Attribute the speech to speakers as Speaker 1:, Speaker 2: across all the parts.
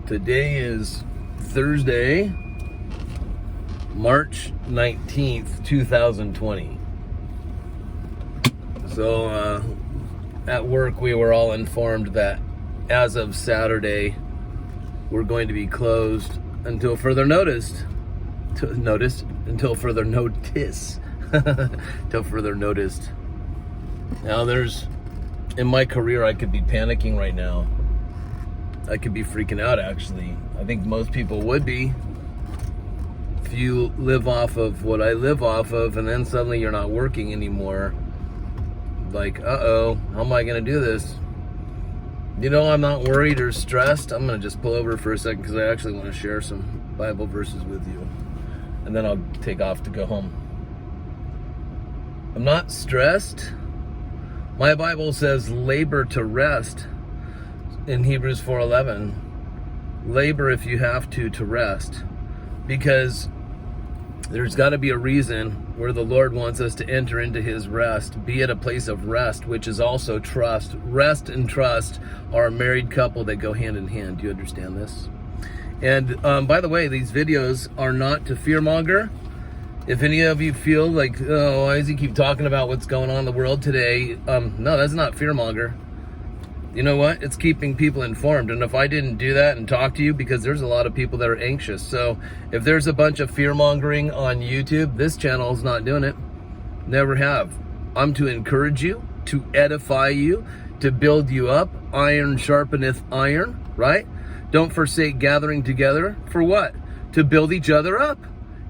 Speaker 1: Today is Thursday, March 19th, 2020. So at work we were all informed that as of Saturday we're going to be closed until further notice. Until further notice. Now in my career I could be panicking right now. I could be freaking out, actually. I think most people would be. If you live off of what I live off of and then suddenly you're not working anymore, like, uh-oh, how am I gonna do this? You know, I'm not worried or stressed. I'm gonna just pull over for a second because I actually want to share some Bible verses with you. And then I'll take off to go home. I'm not stressed. My Bible says labor to rest. In Hebrews 4:11, labor if you have to rest, because there's got to be a reason where the Lord wants us to enter into his rest, be at a place of rest, which is also trust. Rest and trust are a married couple that go hand in hand. Do you understand this? And by the way, these videos are not to fearmonger. If any of you feel like, oh, why does he keep talking about what's going on in the world today? No, that's not fearmonger. You know what? It's keeping people informed. And if I didn't do that and talk to you, because there's a lot of people that are anxious. So if there's a bunch of fear mongering on YouTube, this channel is not doing it. Never have. I'm to encourage you, to edify you, to build you up. Iron sharpeneth iron, right? Don't forsake gathering together. For what? To build each other up,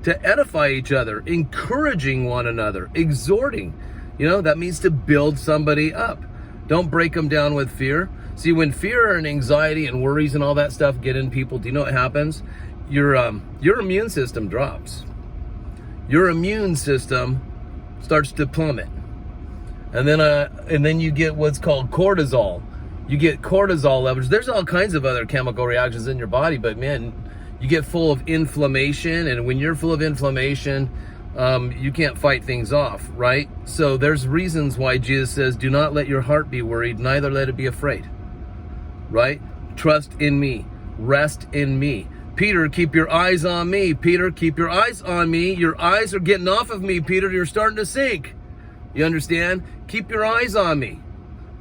Speaker 1: to edify each other, encouraging one another, exhorting. You know, that means to build somebody up. Don't break them down with fear. See, when fear and anxiety and worries and all that stuff get in people, do you know what happens? Your immune system drops. Your immune system starts to plummet. And then you get what's called cortisol. You get cortisol levels. There's all kinds of other chemical reactions in your body, but man, you get full of inflammation, and when you're full of inflammation, you can't fight things off, right? So there's reasons why Jesus says, do not let your heart be worried, neither let it be afraid, right? Trust in me, rest in me. Peter, keep your eyes on me. Peter, keep your eyes on me. Your eyes are getting off of me, Peter. You're starting to sink. You understand? Keep your eyes on me.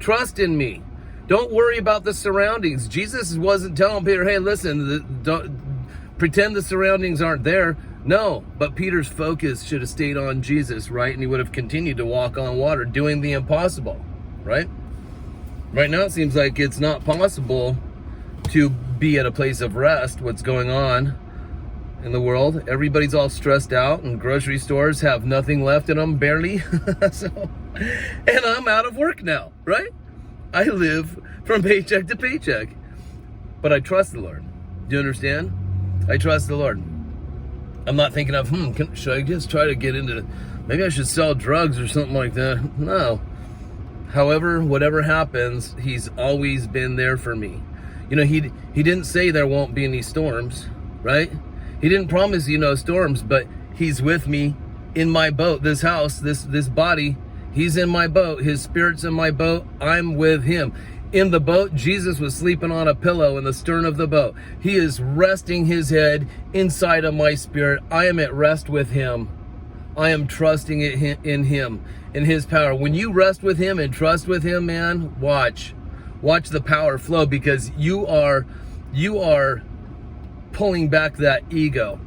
Speaker 1: Trust in me. Don't worry about the surroundings. Jesus wasn't telling Peter, hey, listen, don't pretend the surroundings aren't there. No, but Peter's focus should have stayed on Jesus, right? And he would have continued to walk on water, doing the impossible, right? Right now it seems like it's not possible to be at a place of rest. What's going on in the world? Everybody's all stressed out, and grocery stores have nothing left in them, barely. And I'm out of work now, right? I live from paycheck to paycheck. But I trust the Lord. Do you understand? I trust the Lord. I'm not thinking of, should I just try to get into, maybe I should sell drugs or something like that. No. However, whatever happens, he's always been there for me. You know, he didn't say there won't be any storms, right? He didn't promise you no storms, but he's with me in my boat, this house, this body. He's in my boat. His spirit's in my boat. I'm with him. In the boat, Jesus was sleeping on a pillow in the stern of the boat. He is resting his head inside of my spirit. I am at rest with him. I am trusting in him, in his power. When you rest with him and trust with him, man, watch the power flow, because you are pulling back that ego,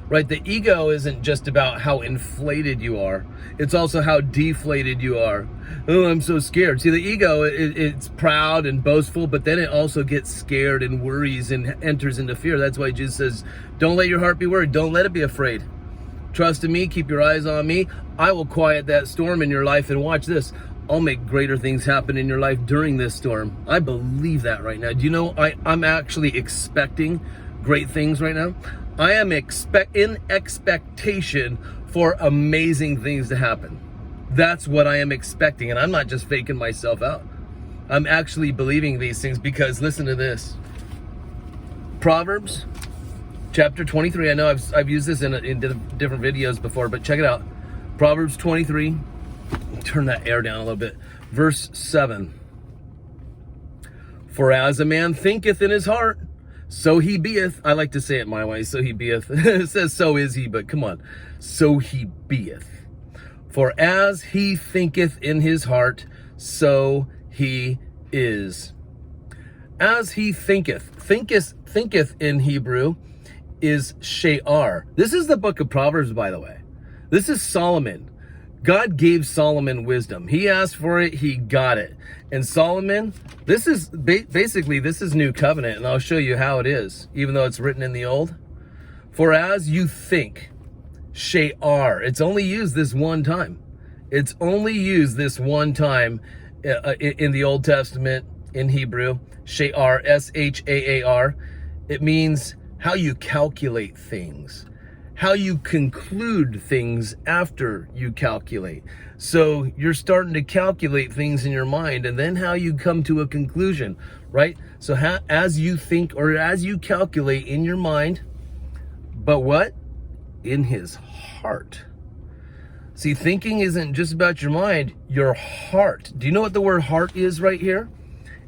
Speaker 1: right? The ego isn't just about how inflated you are. It's also how deflated you are. Oh, I'm so scared. See, the ego, it's proud and boastful, but then it also gets scared and worries and enters into fear. That's why Jesus says, don't let your heart be worried. Don't let it be afraid. Trust in me. Keep your eyes on me. I will quiet that storm in your life, and watch this. I'll make greater things happen in your life during this storm. I believe that right now. Do you know, I'm actually expecting great things right now. I am in expectation for amazing things to happen. That's what I am expecting, and I'm not just faking myself out. I'm actually believing these things, because listen to this. Proverbs chapter 23. I know I've used this in different videos before, but check it out. Proverbs 23. Turn that air down a little bit. Verse 7. For as a man thinketh in his heart, So he beeth. I like to say it my way. So he beeth. It says so is he, but come on. So he beeth. For as he thinketh in his heart, so he is. As he thinketh. Thinketh in Hebrew is she'ar. This is the book of Proverbs, by the way. This is Solomon. God gave Solomon wisdom. He asked for it, he got it. And Solomon, this is basically, this is New Covenant, and I'll show you how it is, even though it's written in the Old. For as you think, she'ar. It's only used this one time. It's only used this one time in the Old Testament in Hebrew. She'ar, S-H-A-A-R. It means how you calculate things, how you conclude things after you calculate. So you're starting to calculate things in your mind, and then how you come to a conclusion, right? So as you think or as you calculate in your mind, but what? In his heart. See, thinking isn't just about your mind, your heart. Do you know what the word heart is right here?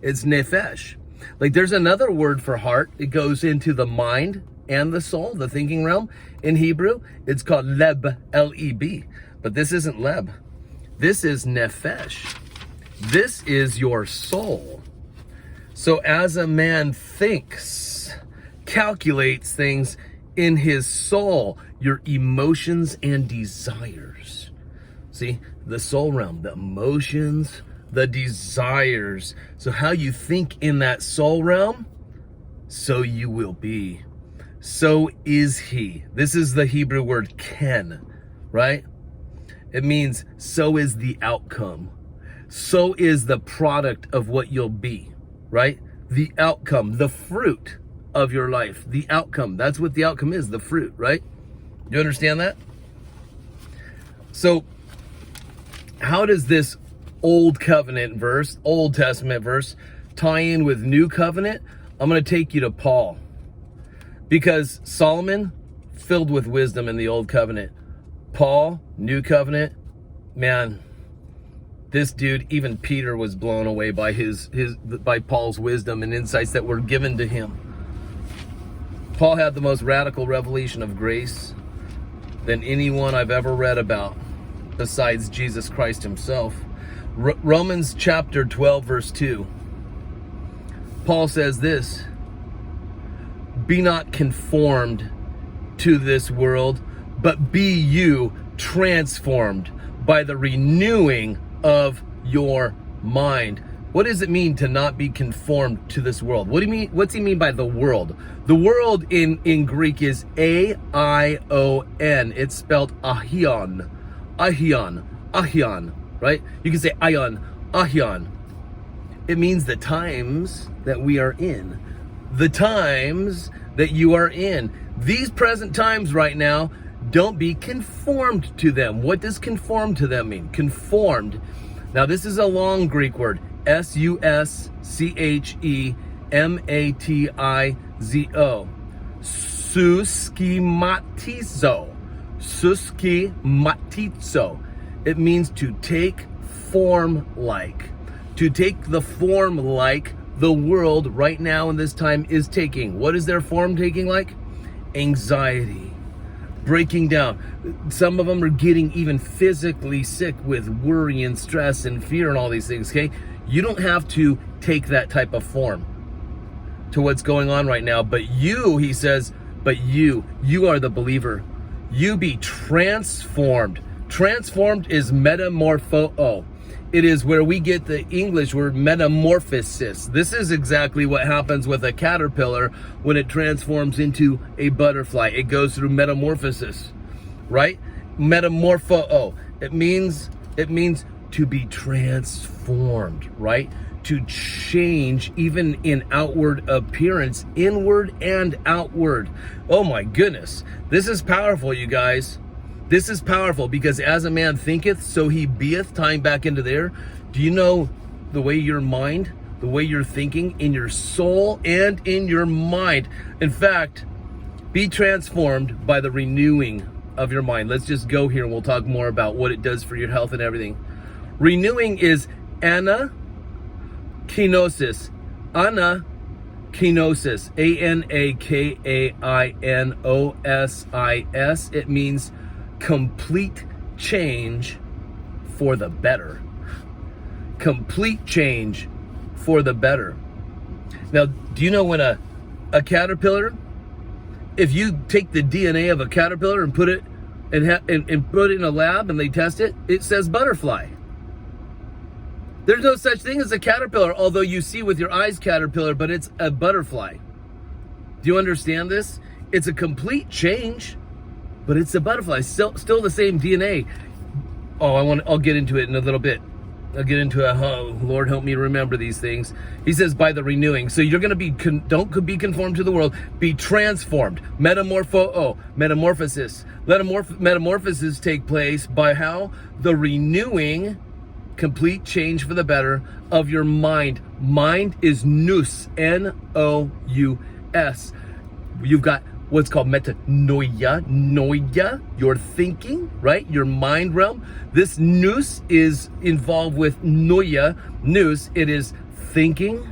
Speaker 1: It's nephesh. Like there's another word for heart. It goes into the mind and the soul, the thinking realm. In Hebrew, it's called leb, L-E-B. But this isn't leb. This is nephesh. This is your soul. So as a man thinks, calculates things in his soul, your emotions and desires. See, the soul realm, the emotions, the desires. So how you think in that soul realm, so you will be. So is he. This is the Hebrew word ken, right? It means so is the outcome. So is the product of what you'll be, right? The outcome, the fruit of your life, the outcome. That's what the outcome is, the fruit, right? You understand that? So how does this Old Covenant verse, Old Testament verse, tie in with New Covenant? I'm going to take you to Paul. Because Solomon, filled with wisdom in the Old Covenant. Paul, New Covenant, man, this dude, even Peter was blown away by by Paul's wisdom and insights that were given to him. Paul had the most radical revelation of grace than anyone I've ever read about, besides Jesus Christ himself. Romans chapter 12, verse 2. Paul says this, be not conformed to this world, but be you transformed by the renewing of your mind. What does it mean to not be conformed to this world? What do you mean? What's he mean by the world? The world in Greek is A-I-O-N. It's spelled ahion. Ahion, right? You can say aion, ahion. It means the times that we are in. The times that you are in. These present times right now, don't be conformed to them. What does conform to them mean? Conformed. Now this is a long Greek word. S-U-S-C-H-E-M-A-T-I-Z-O. Suskimatizo. Suskimatizo. It means to take form like. To take the form like the world right now in this time is taking. What is their form taking like? Anxiety. Breaking down. Some of them are getting even physically sick with worry and stress and fear and all these things, okay? You don't have to take that type of form to what's going on right now. But you, he says, but you are the believer. You be transformed. Transformed is metamorpho. It is where we get the English word metamorphosis. This is exactly what happens with a caterpillar when it transforms into a butterfly. It goes through metamorphosis, right? Metamorpho. It means to be transformed, right? To change even in outward appearance, inward and outward. Oh my goodness. This is powerful, you guys. This is powerful because as a man thinketh, so he beeth, tying back into there. Do you know the way your mind, the way you're thinking in your soul and in your mind? In fact, be transformed by the renewing of your mind. Let's just go here and we'll talk more about what it does for your health and everything. Renewing is anakinosis. Anakinosis. Kenosis, Anakainos. It means complete change for the better. Complete change for the better. Now, do you know when a caterpillar, if you take the DNA of a caterpillar and put it and put it in a lab and they test it, it says butterfly. There's no such thing as a caterpillar, although you see with your eyes caterpillar, but it's a butterfly. Do you understand this? It's a complete change, but it's a butterfly. Still the same DNA. I'll get into it in a little bit. I'll get into it. Oh, Lord, help me remember these things. He says by the renewing. So you're going to be, don't be conformed to the world. Be transformed. Metamorphosis. Let metamorphosis take place by how? The renewing, complete change for the better of your mind. Mind is nous, N-O-U-S. You've got what's called metanoia, your thinking, right? Your mind realm. This nous is involved with noia, nous. It is thinking,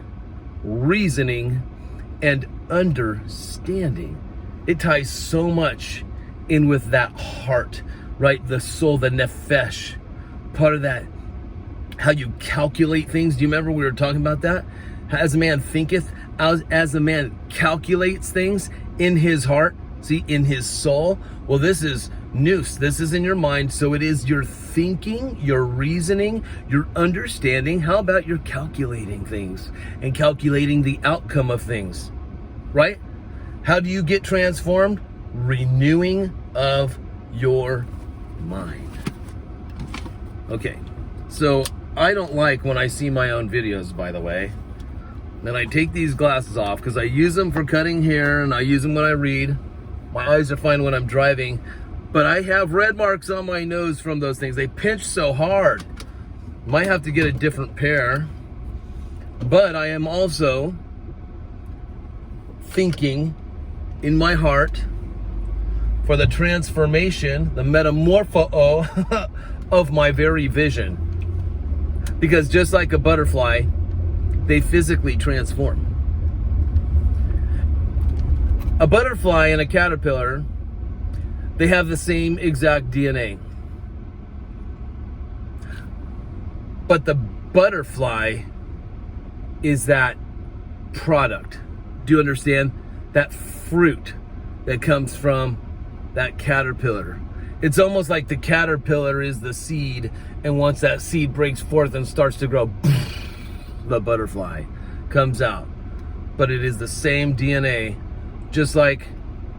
Speaker 1: reasoning, and understanding. It ties so much in with that heart, right? The soul, the nephesh, part of that. How you calculate things. Do you remember we were talking about that? As a man thinketh, as a man calculates things in his heart, see, in his soul. Well, this is nous. This is in your mind. So it is your thinking, your reasoning, your understanding. How about your calculating things and calculating the outcome of things, right? How do you get transformed? Renewing of your mind. Okay, so I don't like when I see my own videos, by the way. Then I take these glasses off because I use them for cutting hair and I use them when I read. My eyes are fine when I'm driving, but I have red marks on my nose from those things. They pinch so hard. Might have to get a different pair. But I am also thinking in my heart for the transformation, the metamorpho of my very vision. Because just like a butterfly, they physically transform. A butterfly and a caterpillar, they have the same exact DNA. But the butterfly is that product. Do you understand? That fruit that comes from that caterpillar. It's almost like the caterpillar is the seed, and once that seed breaks forth and starts to grow, the butterfly comes out. But it is the same DNA, just like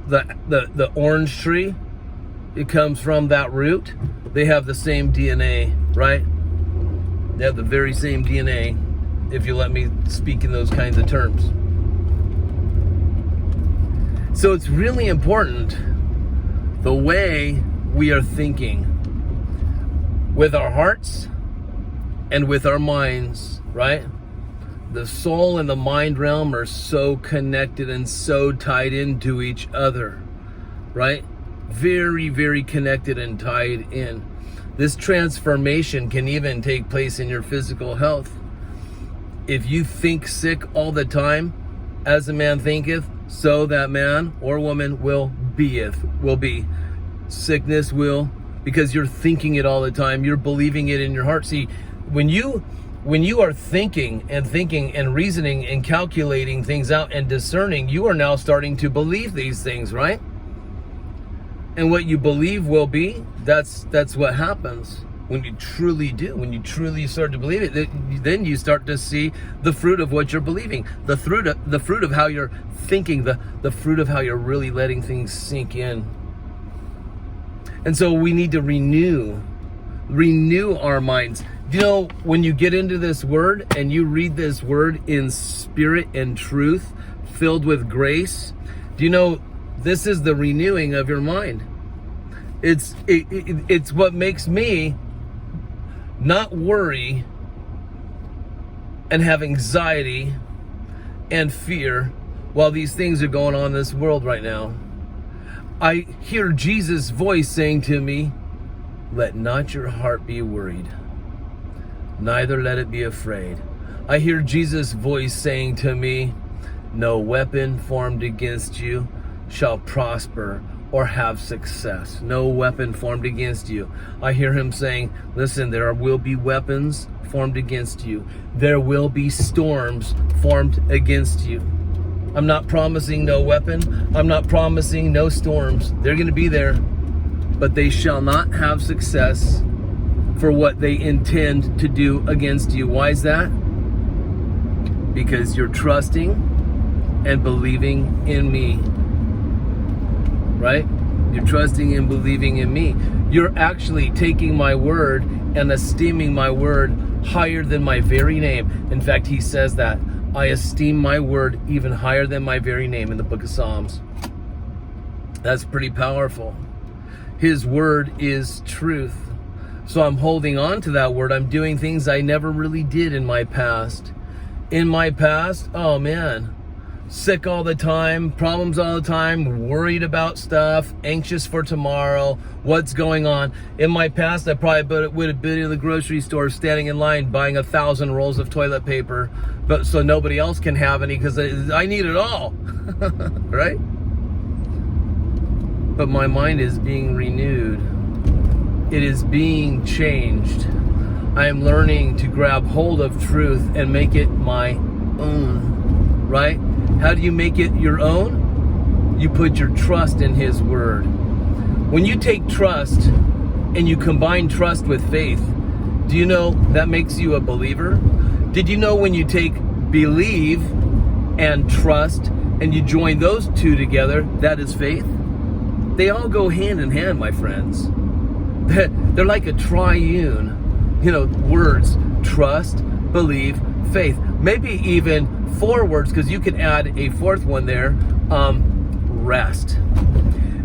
Speaker 1: the orange tree. It comes from that root. They have the same DNA, right? They have the very same DNA, if you let me speak in those kinds of terms. So it's really important the way we are thinking with our hearts and with our minds, right? The soul and the mind realm are so connected and so tied into each other, right? Very, very connected and tied in. This transformation can even take place in your physical health. If you think sick all the time, as a man thinketh, so that man or woman will be-eth, will be. Sickness will, because you're thinking it all the time. You're believing it in your heart. See, when you are thinking and reasoning and calculating things out and discerning, you are now starting to believe these things, right? And what you believe will be, that's what happens when you truly do. When you truly start to believe it, then you start to see the fruit of what you're believing, the fruit of how you're thinking, the fruit of how you're really letting things sink in. And so we need to renew our minds. You know, when you get into this word and you read this word in spirit and truth, filled with grace, do you know this is the renewing of your mind? It's what makes me not worry and have anxiety and fear while these things are going on in this world right now. I hear Jesus' voice saying to me, "Let not your heart be worried, neither let it be afraid." I hear Jesus' voice saying to me, No weapon formed against you shall prosper or have success. No weapon formed against you. I hear him saying, listen, there will be weapons formed against you. There will be storms formed against you. I'm not promising no weapon. I'm not promising no storms. They're going to be there, but they shall not have success for what they intend to do against you. Why is that? Because you're trusting and believing in me. Right? You're trusting and believing in me. You're actually taking my word and esteeming my word higher than my very name. In fact, he says that. I esteem my word even higher than my very name in the book of Psalms. That's pretty powerful. His word is truth. So I'm holding on to that word. I'm doing things I never really did in my past. In my past, oh man, sick all the time, problems all the time, worried about stuff, anxious for tomorrow, what's going on. In my past, I probably would have been in the grocery store standing in line buying 1,000 rolls of toilet paper, but so nobody else can have any because I need it all, right? But my mind is being renewed. It is being changed. I am learning to grab hold of truth and make it my own, right? How do you make it your own? You put your trust in his word. When you take trust and you combine trust with faith, do you know that makes you a believer? Did you know when you take believe and trust and you join those two together, that is faith? They all go hand in hand, my friends. They're like a triune, words: trust, believe, faith. Maybe even 4 words, because you can add a 4th one there, rest.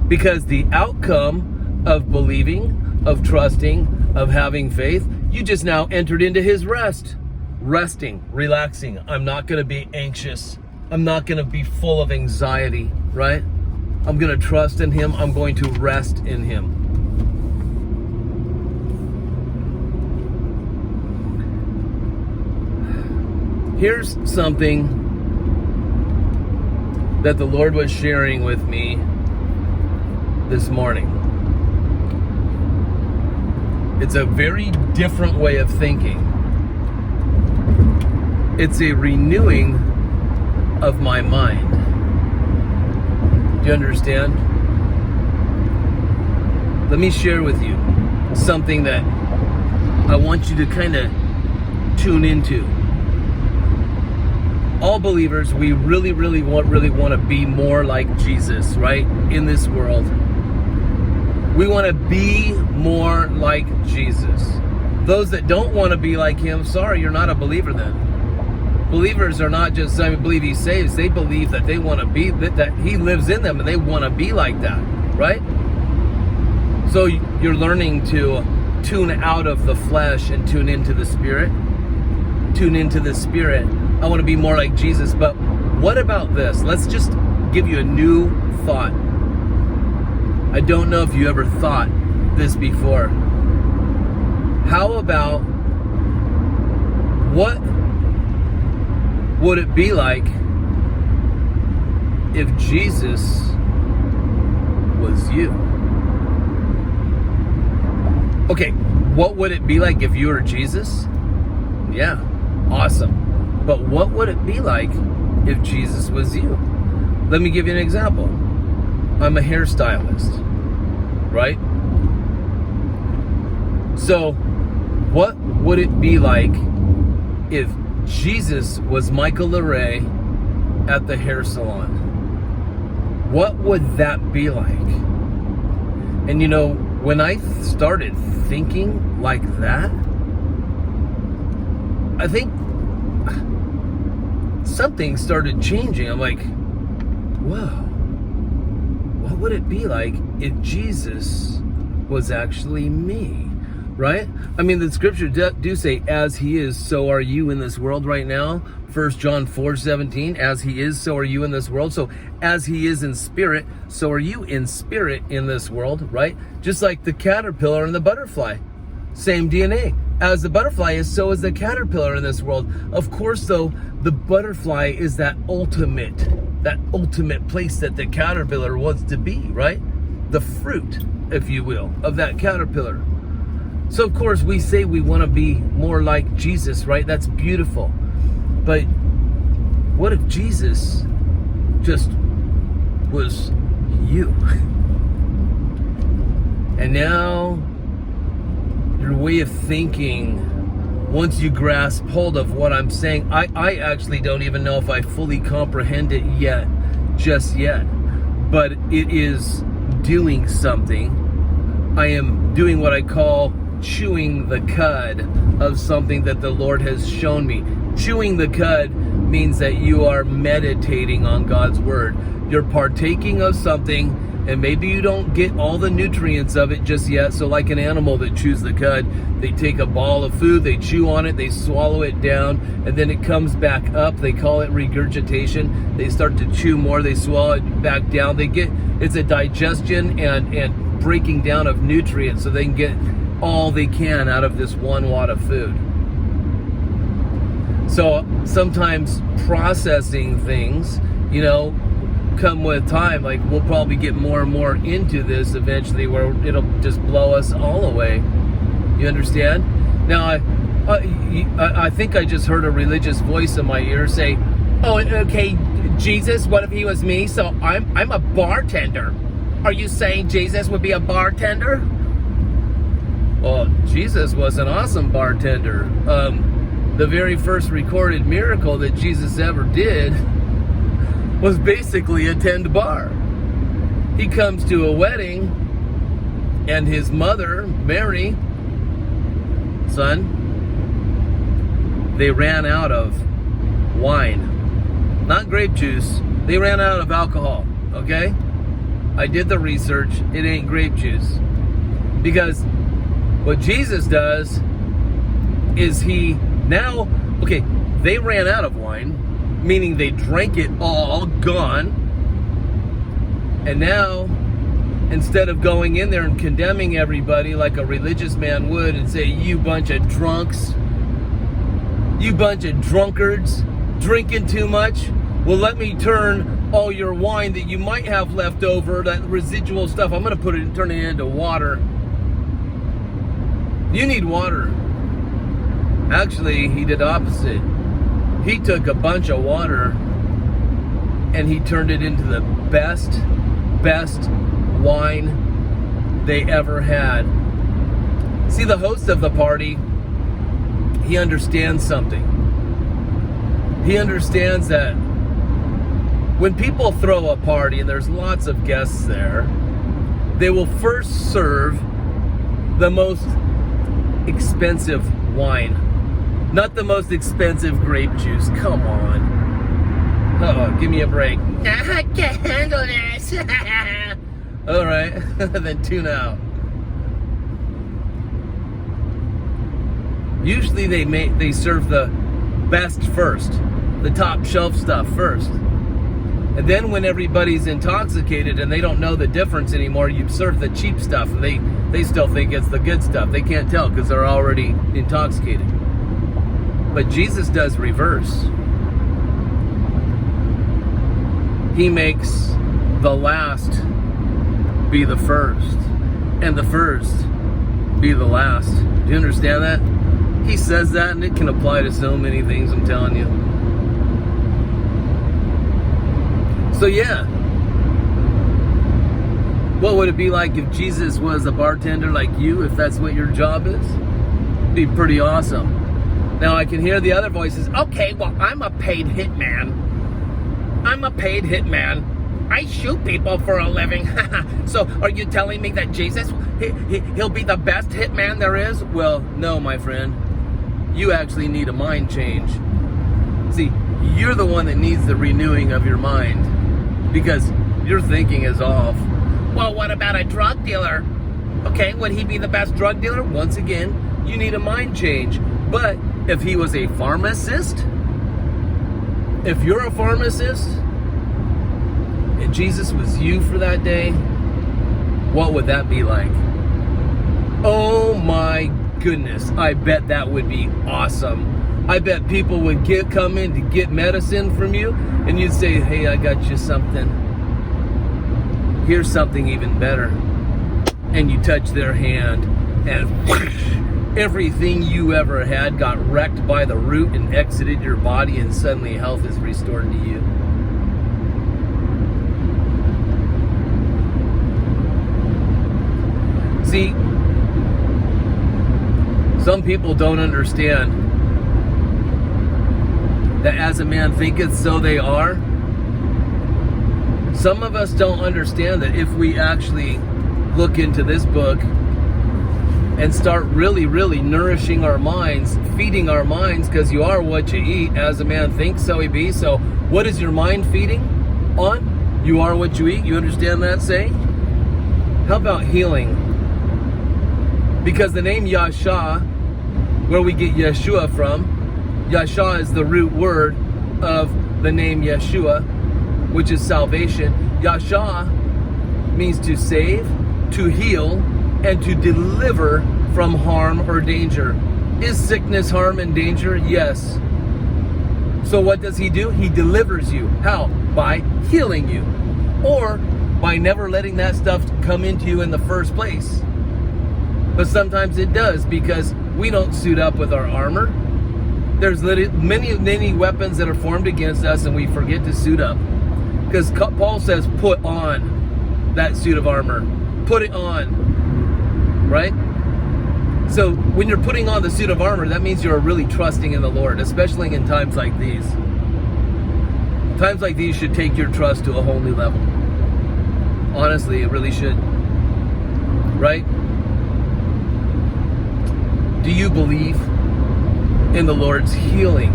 Speaker 1: Because the outcome of believing, of trusting, of having faith, you just now entered into his rest. Resting, relaxing. I'm not going to be anxious. I'm not going to be full of anxiety, right? I'm going to trust in him. I'm going to rest in him. Here's something that the Lord was sharing with me this morning. It's a very different way of thinking. It's a renewing of my mind. Do you understand? Let me share with you something that I want you to kind of tune into. All believers, we really want to be more like Jesus, right? In this world. We want to be more like Jesus. Those that don't want to be like him, sorry, you're not a believer then. Believers are not just saying, believe he saves. They believe that they want to be, that he lives in them and they want to be like that, right? So you're learning to tune out of the flesh and tune into the spirit. Tune into the spirit. I want to be more like Jesus. But what about this? Let's just give you a new thought. I don't know if you ever thought this before. How about, what would it be like if Jesus was you? Okay, what would it be like if you were Jesus? Yeah, awesome. But what would it be like if Jesus was you? Let me give you an example. I'm a hairstylist, right? So, what would it be like if Jesus was Michael Lehre at the hair salon? What would that be like? And when I started thinking like that, I think something started changing. I'm like, wow, what would it be like if Jesus was actually me, right? I mean, the scripture do say, as he is, so are you in this world right now. 1 John 4:17, as he is, so are you in this world. So as he is in spirit, so are you in spirit in this world, right? Just like the caterpillar and the butterfly. Same DNA. as the butterfly is, so is the caterpillar in this world. Of course, though, the butterfly is that ultimate place that the caterpillar wants to be, right? The fruit, if you will, of that caterpillar. So, of course, we say we want to be more like Jesus, right? That's beautiful. But what if Jesus just was you? And now your way of thinking, once you grasp hold of what I'm saying, I actually don't even know if I fully comprehend it just yet, but it is doing something. I am doing what I call chewing the cud of something that the Lord has shown me. Chewing the cud means that you are meditating on God's word. You're partaking of something, and maybe you don't get all the nutrients of it just yet. So like an animal that chews the cud, they take a ball of food, they chew on it, they swallow it down, and then it comes back up. They call it regurgitation. They start to chew more, they swallow it back down. It's a digestion and breaking down of nutrients so they can get all they can out of this one wad of food. So sometimes processing things, come with time. Like, we'll probably get more and more into this eventually, where it'll just blow us all away. You understand? Now, I think I just heard a religious voice in my ear say, "Oh, okay, Jesus, what if he was me? So I'm a bartender. Are you saying Jesus would be a bartender?" Well, Jesus was an awesome bartender. The very first recorded miracle that Jesus ever did was basically a tend bar. He comes to a wedding, and his mother, Mary, they ran out of wine. Not grape juice. They ran out of alcohol, okay? I did the research. It ain't grape juice. Because what Jesus does is they ran out of wine, meaning they drank it all, gone. And now, instead of going in there and condemning everybody like a religious man would and say, "You bunch of drunks, you bunch of drunkards, drinking too much, well, let me turn all your wine that you might have left over, that residual stuff, I'm going to turn it into water. You need water." Actually, he did the opposite. He took a bunch of water and he turned it into the best wine they ever had. See, the host of the party, he understands something. He understands that when people throw a party and there's lots of guests there, they will first serve the most expensive wine. Not the most expensive grape juice. Come on. Oh, give me a break. I can't handle this. All right, then tune out. Usually they serve the best first, the top shelf stuff first. And then when everybody's intoxicated and they don't know the difference anymore, you serve the cheap stuff. And they still think it's the good stuff. They can't tell because they're already intoxicated. But Jesus does reverse. He makes the last be the first, and the first be the last. Do you understand that? He says that, and it can apply to so many things, I'm telling you. So yeah, what would it be like if Jesus was a bartender like you, if that's what your job is? It'd be pretty awesome. Now I can hear the other voices. Okay, well, I'm a paid hitman. I shoot people for a living. So are you telling me that Jesus, he'll be the best hitman there is? Well, no, my friend. You actually need a mind change. See, you're the one that needs the renewing of your mind because your thinking is off. Well, what about a drug dealer? Okay, would he be the best drug dealer? Once again, you need a mind change. But if he was a pharmacist, if you're a pharmacist, and Jesus was you for that day, what would that be like? Oh my goodness, I bet that would be awesome. I bet people would come in to get medicine from you, and you'd say, hey, I got you something. Here's something even better. And you touch their hand, and whoosh, everything you ever had got wrecked by the root and exited your body, and suddenly health is restored to you. See, some people don't understand that as a man thinketh, so they are. Some of us don't understand that if we actually look into this book and start really, really nourishing our minds, feeding our minds, because you are what you eat. As a man thinks, so he be. So what is your mind feeding on? You are what you eat. You understand that saying? How about healing? Because the name Yasha, where we get Yeshua from, Yasha is the root word of the name Yeshua, which is salvation. Yasha means to save, to heal, and to deliver from harm or danger. Is sickness, harm, and danger? Yes. So what does he do? He delivers you. How? By healing you. Or by never letting that stuff come into you in the first place. But sometimes it does, because we don't suit up with our armor. There's many weapons that are formed against us, and we forget to suit up. Because Paul says, put on that suit of armor. Put it on. Right? So when you're putting on the suit of armor, that means you're really trusting in the Lord, especially in times like these. Times like these should take your trust to a whole new level. Honestly, it really should. Right? Do you believe in the Lord's healing?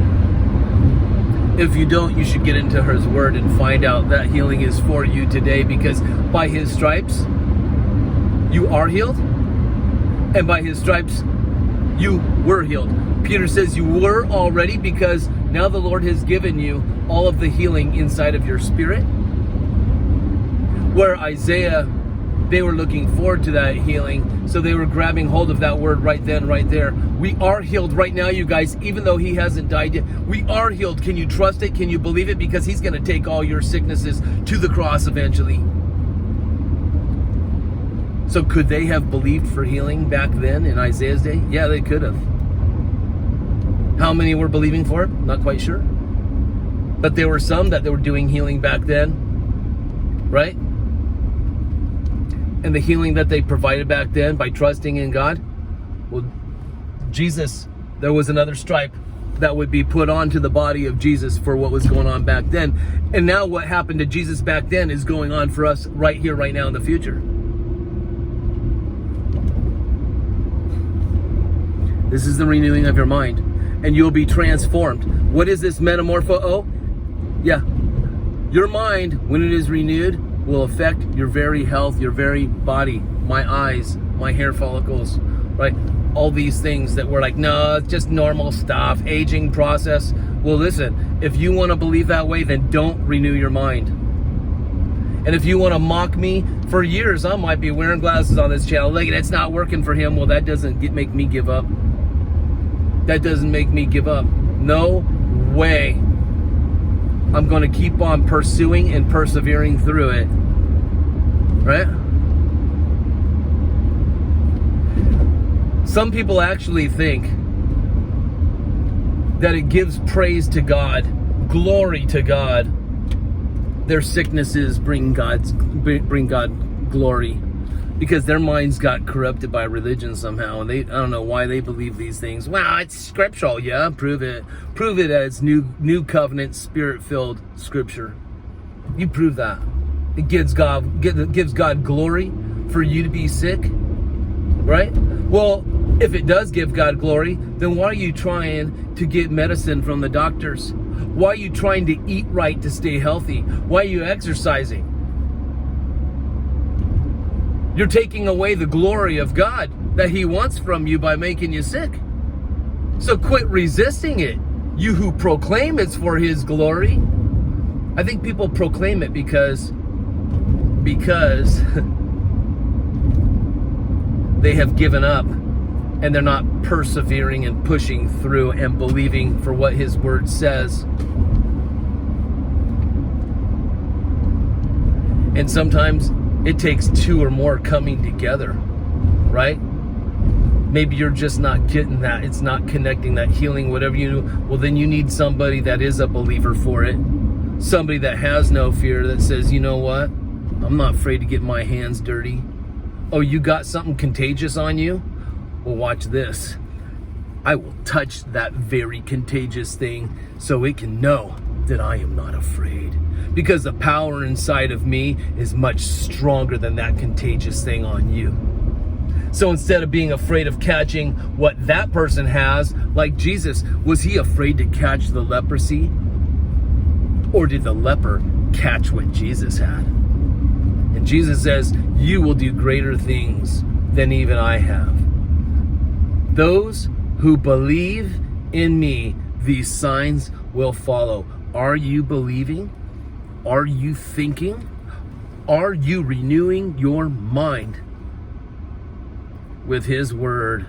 Speaker 1: If you don't, you should get into His Word and find out that healing is for you today, because by His stripes, you are healed, and by His stripes, you were healed. Peter says you were already, because now the Lord has given you all of the healing inside of your spirit. Where Isaiah, they were looking forward to that healing, so they were grabbing hold of that word right then, right there. We are healed right now, you guys, even though He hasn't died yet. We are healed. Can you trust it? Can you believe it? Because He's going to take all your sicknesses to the cross eventually. So could they have believed for healing back then in Isaiah's day? Yeah, they could have. How many were believing for it? Not quite sure. But there were some that they were doing healing back then, right? And the healing that they provided back then by trusting in God, well, Jesus, there was another stripe that would be put onto the body of Jesus for what was going on back then. And now what happened to Jesus back then is going on for us right here, right now in the future. This is the renewing of your mind, and you'll be transformed. What is this metamorpho? Oh, yeah. Your mind, when it is renewed, will affect your very health, your very body, my eyes, my hair follicles, right? All these things that we're like, no, it's just normal stuff, aging process. Well, listen, if you want to believe that way, then don't renew your mind. And if you want to mock me, for years I might be wearing glasses on this channel. Look, it's not working for him. Well, that doesn't make me give up. That doesn't make me give up. No way. I'm going to keep on pursuing and persevering through it. Right? Some people actually think that it gives praise to God, glory to God. Their sicknesses bring God glory, because their minds got corrupted by religion somehow, and I don't know why they believe these things. Wow, it's scriptural. Yeah, prove it. Prove it as new covenant, spirit-filled scripture. You prove that. It gives God glory for you to be sick, right? Well, if it does give God glory, then why are you trying to get medicine from the doctors? Why are you trying to eat right to stay healthy? Why are you exercising? You're taking away the glory of God that He wants from you by making you sick. So quit resisting it, you who proclaim it's for His glory. I think people proclaim it because they have given up and they're not persevering and pushing through and believing for what his word says. And sometimes it takes two or more coming together, right? Maybe you're just not getting that. It's not connecting, that healing, whatever you do. Well, then you need somebody that is a believer for it. Somebody that has no fear, that says, you know what? I'm not afraid to get my hands dirty. Oh, you got something contagious on you? Well, watch this. I will touch that very contagious thing so it can know that I am not afraid. Because the power inside of me is much stronger than that contagious thing on you. So instead of being afraid of catching what that person has, like Jesus, was he afraid to catch the leprosy? Or did the leper catch what Jesus had? And Jesus says, you will do greater things than even I have. Those who believe in me, these signs will follow. Are you believing? Are you thinking? Are you renewing your mind with his word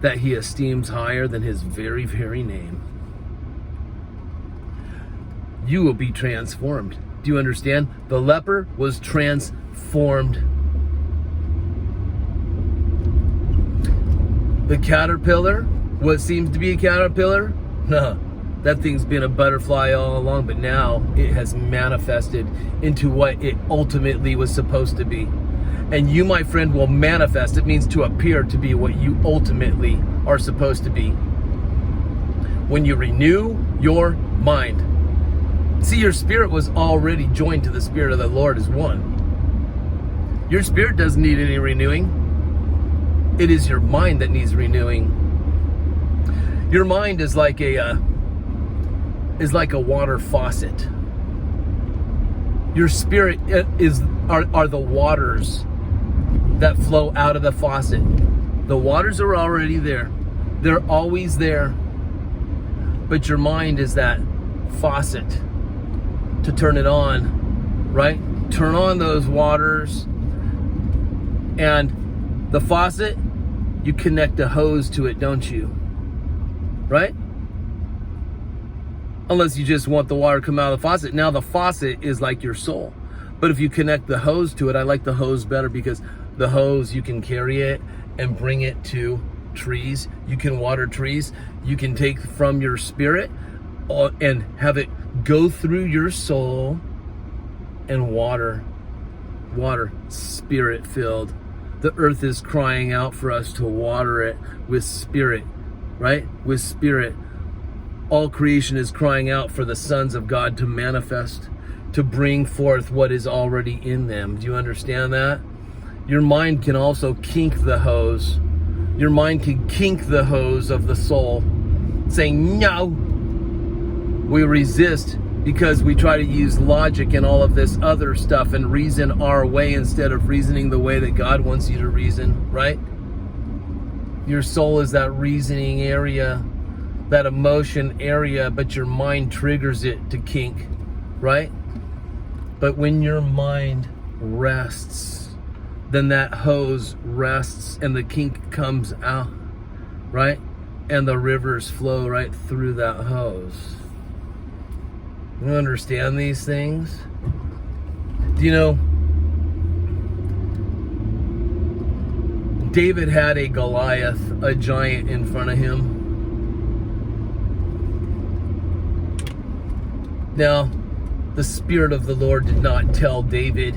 Speaker 1: that he esteems higher than his very, very name? You will be transformed. Do you understand? The leper was transformed. The caterpillar, what seems to be a caterpillar, no, that thing's been a butterfly all along, but now it has manifested into what it ultimately was supposed to be. And you, my friend, will manifest. It means to appear to be what you ultimately are supposed to be. When you renew your mind. See, your spirit was already joined to the Spirit of the Lord as one. Your spirit doesn't need any renewing. It is your mind that needs renewing. Your mind is like a water faucet. Your spirit are the waters that flow out of the faucet. The waters are already there. They're always there. But your mind is that faucet to turn it on, right? Turn on those waters. And the faucet, you connect a hose to it, don't you? Right? Unless you just want the water to come out of the faucet. Now the faucet is like your soul. But if you connect the hose to it, I like the hose better because the hose, you can carry it and bring it to trees. You can water trees. You can take from your spirit and have it go through your soul and water, spirit filled. The earth is crying out for us to water it with spirit, right? With spirit. All creation is crying out for the sons of God to manifest, to bring forth what is already in them. Do you understand that? Your mind can also kink the hose. Your mind can kink the hose of the soul, saying, no. We resist because we try to use logic and all of this other stuff and reason our way instead of reasoning the way that God wants you to reason, right? Your soul is that reasoning area, that emotion area, but your mind triggers it to kink, right? But when your mind rests, then that hose rests and the kink comes out, right? And the rivers flow right through that hose. You understand these things? Do you know, David had a Goliath, a giant in front of him. Now, the Spirit of the Lord did not tell David,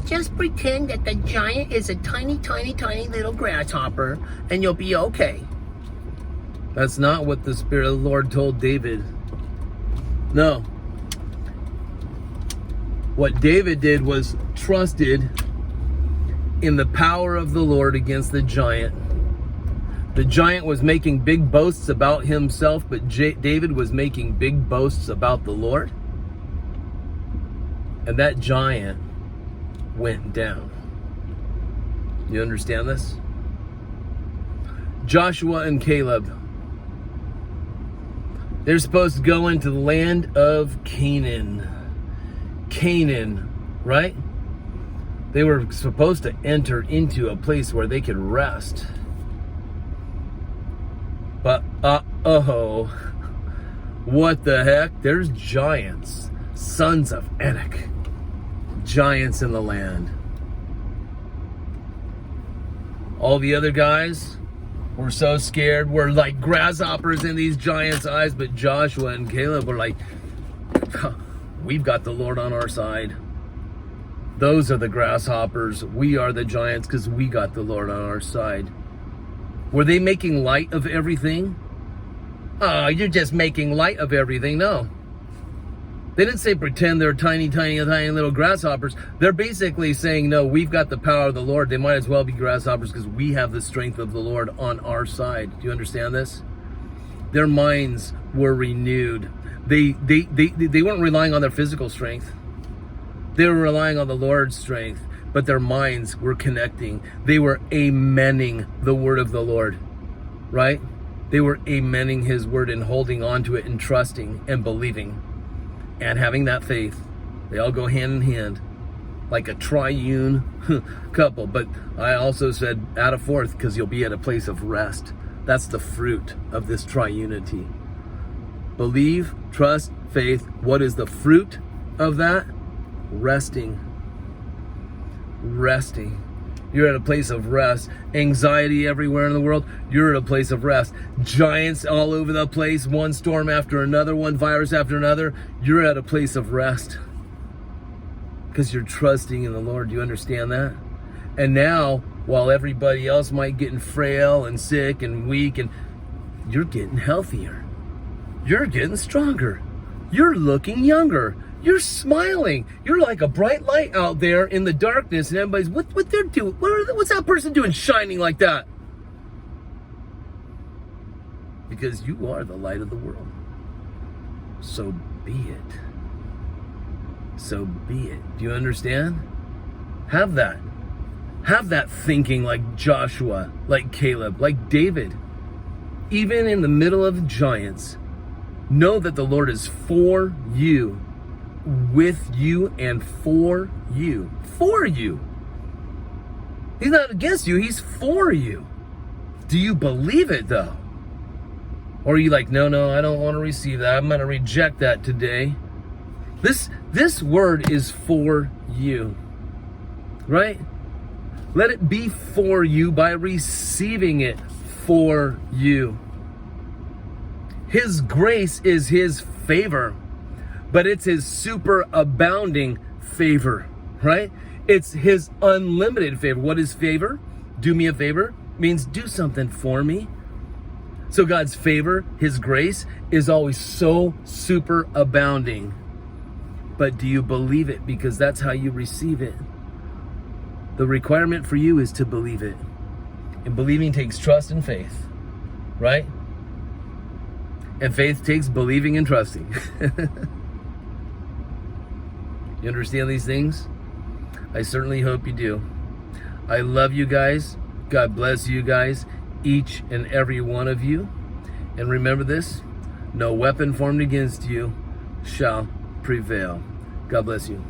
Speaker 1: just pretend that the giant is a tiny, tiny, tiny little grasshopper and you'll be okay. That's not what the Spirit of the Lord told David. No. What David did was trusted in the power of the Lord against the giant. The giant was making big boasts about himself, but David was making big boasts about the Lord. And that giant went down. You understand this? Joshua and Caleb, they're supposed to go into the land of Canaan. Canaan, right? They were supposed to enter into a place where they could rest. But, what the heck? There's giants, sons of Anak, giants in the land. All the other guys were so scared. We're like grasshoppers in these giants' eyes. But Joshua and Caleb were like, we've got the Lord on our side. Those are the grasshoppers. We are the giants because we got the Lord on our side. Were they making light of everything? You're just making light of everything. No. They didn't say pretend they're tiny little grasshoppers. They're basically saying, no, we've got the power of the Lord. They might as well be grasshoppers because we have the strength of the Lord on our side. Do you understand this? Their minds were renewed. They weren't relying on their physical strength. They were relying on the Lord's strength, but their minds were connecting. They were amening the word of the Lord, right? They were amening his word and holding on to it and trusting and believing and having that faith. They all go hand in hand like a triune couple. But I also said add a fourth because you'll be at a place of rest. That's the fruit of this triunity. Believe, trust, faith. What is the fruit of that? Resting. Resting. You're at a place of rest. Anxiety everywhere in the world, you're at a place of rest. Giants all over the place, one storm after another, one virus after another. You're at a place of rest because you're trusting in the Lord. Do you understand that? And now, while everybody else might get frail and sick and weak, and you're getting healthier. You're getting stronger. You're looking younger. You're smiling. You're like a bright light out there in the darkness, and everybody's, what they're doing? What's that person doing shining like that? Because you are the light of the world. So be it. So be it. Do you understand? Have that. Have that thinking like Joshua, like Caleb, like David. Even in the middle of the giants, know that the Lord is for you, with you, and for you. For you. He's not against you, he's for you. Do you believe it though? Or are you like, no, I don't want to receive that. I'm going to reject that today. This word is for you. Right? Let it be for you by receiving it for you. His grace is his favor, but it's his superabounding favor, right? It's his unlimited favor. What is favor? Do me a favor means do something for me. So God's favor, his grace, is always so superabounding. But do you believe it? Because that's how you receive it. The requirement for you is to believe it. And believing takes trust and faith, right? And faith takes believing and trusting. You understand these things? I certainly hope you do. I love you guys. God bless you guys, each and every one of you. And remember this, no weapon formed against you shall prevail. God bless you.